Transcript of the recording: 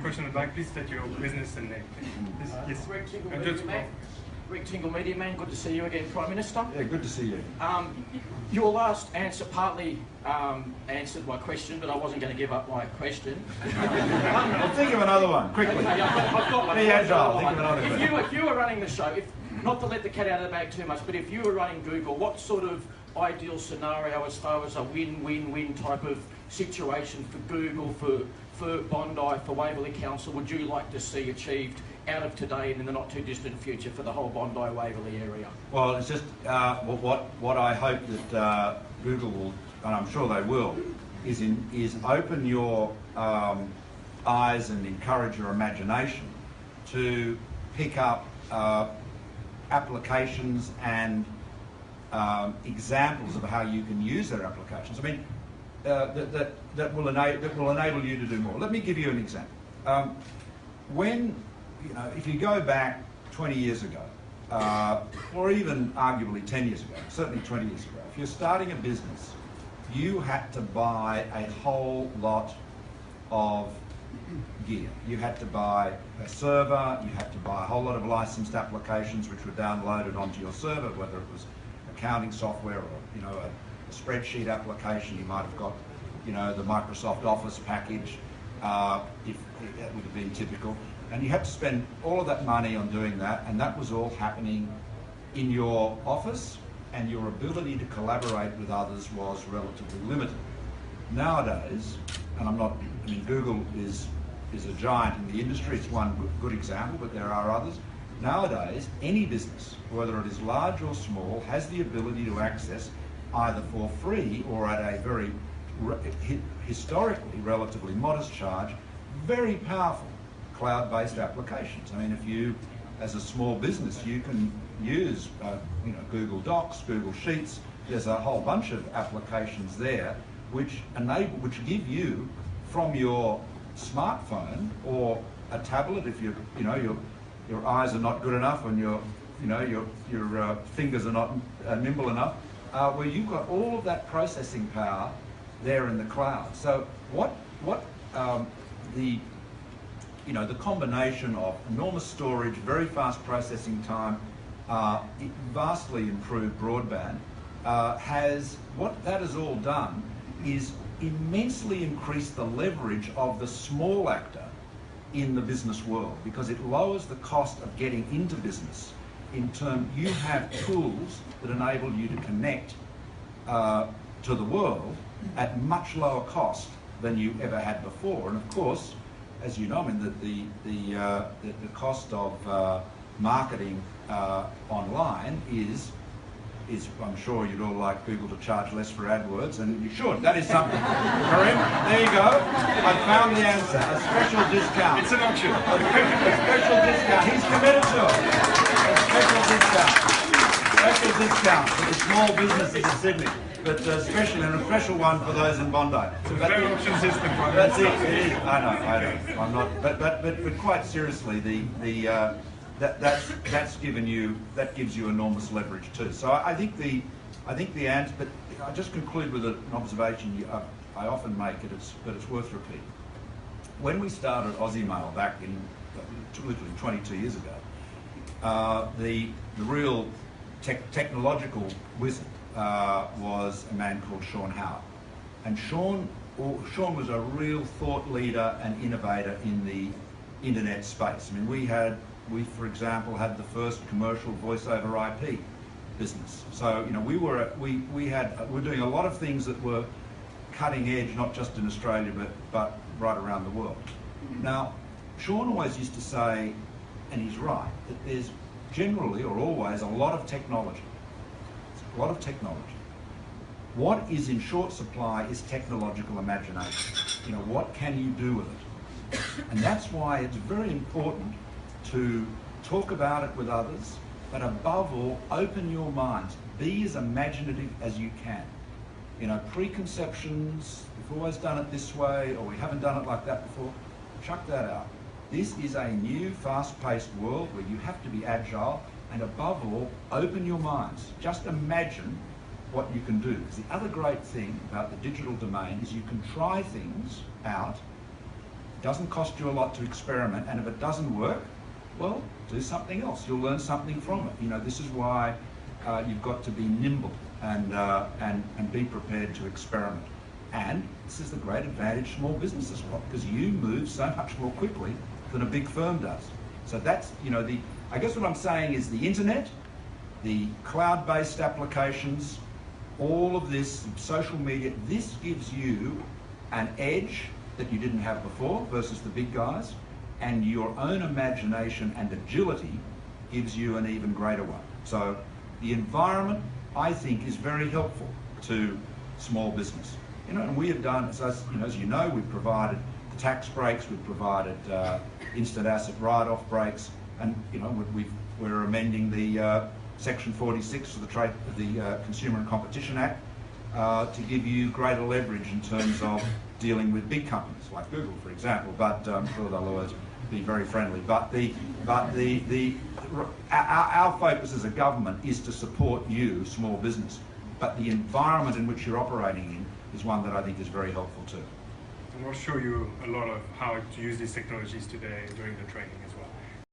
question at the back. Please state your business and name. Yes. Rick Tingle, And Media just Man. Rick Tingle, Media Man. Good to see you again, Prime Minister. Yeah, good to see you. Your last answer partly answered my question, but I wasn't going to give up my question. Well, think of another one, quickly. Okay, I've got one. Be agile, think of another one. If you were running the show, not to let the cat out of the bag too much, but if you were running Google, what sort of ideal scenario as far as a win-win-win type of situation for Google, for Bondi, for Waverley Council, would you like to see achieved out of today and in the not too distant future for the whole Bondi Waverley area? Well, it's just what I hope that Google will, and I'm sure they will, is open your eyes and encourage your imagination to pick up applications and examples of how you can use their applications. I mean, that will enable you to do more. Let me give you an example. If you go back 20 years ago, or even arguably 10 years ago, certainly 20 years ago, if you're starting a business, you had to buy a whole lot of gear. You had to buy a server, you had to buy a whole lot of licensed applications which were downloaded onto your server, whether it was accounting software or a spreadsheet application. You might have got the Microsoft Office package, if that would have been typical. And you had to spend all of that money on doing that, and that was all happening in your office, and your ability to collaborate with others was relatively limited. Nowadays, and Google is a giant in the industry, it's one good example, but there are others. Nowadays, any business, whether it is large or small, has the ability to access, either for free or at a very historically relatively modest charge, very powerful cloud-based applications. I mean, if you, as a small business, you can use Google Docs, Google Sheets. There's a whole bunch of applications there which give you, from your smartphone or a tablet, if your eyes are not good enough and your fingers are not nimble enough, where you've got all of that processing power there in the cloud. So the combination of enormous storage, very fast processing time, vastly improved broadband, what that has all done is immensely increase the leverage of the small actor in the business world, because it lowers the cost of getting into business. In turn, you have tools that enable you to connect to the world at much lower cost than you ever had before. And of course, as you know, I mean, the cost of marketing online is I'm sure you'd all like Google to charge less for AdWords, and you should. That is something. Karim, there you go. I found the answer. A special discount. It's an auction. A special discount. He's committed to it. A special discount. Special discount for the small businesses in Sydney. But especially, and a special one for those in Bondi. It's a fair auction system. That's it. It is. I know. I'm not. But quite seriously, that gives you enormous leverage too. So I think the answer. But I just conclude with an observation I often make it, but it's worth repeating. When we started Aussie Mail back in literally 22 years ago, the real technological wizard was a man called Sean Howard, and Sean was a real thought leader and innovator in the internet space. I mean, we for example had the first commercial voice over IP business. So we were doing a lot of things that were cutting edge, not just in Australia but right around the world. Now, Sean always used to say, and he's right, that there's generally or always a lot of technology. A lot of technology. What is in short supply is technological imagination. What can you do with it? And that's why it's very important to talk about it with others, but above all, open your minds. Be as imaginative as you can. Preconceptions, we've always done it this way, or we haven't done it like that before, chuck that out. This is a new, fast-paced world where you have to be agile, and above all, open your minds. Just imagine what you can do. Because the other great thing about the digital domain is you can try things out Doesn't cost you a lot to experiment, and if it doesn't work, well, do something else. You'll learn something from it. You know, this is why you've got to be nimble and be prepared to experiment. And this is the great advantage small businesses got, because you move so much more quickly than a big firm does. So that's, you know, I guess what I'm saying is the internet, the cloud-based applications, all of this, social media, this gives you an edge that you didn't have before versus the big guys, and your own imagination and agility gives you an even greater one. So the environment, I think, is very helpful to small business. You know, and we have done, as you know, we've provided the tax breaks, we've provided instant asset write-off breaks, and you know, we're amending the Section 46 of the Consumer and Competition Act to give you greater leverage in terms of dealing with big companies like Google, for example. But I'm sure they'll always be very friendly. But our focus as a government is to support you, small business. But the environment in which you're operating in is one that I think is very helpful too. And we'll show you a lot of how to use these technologies today during the training as well.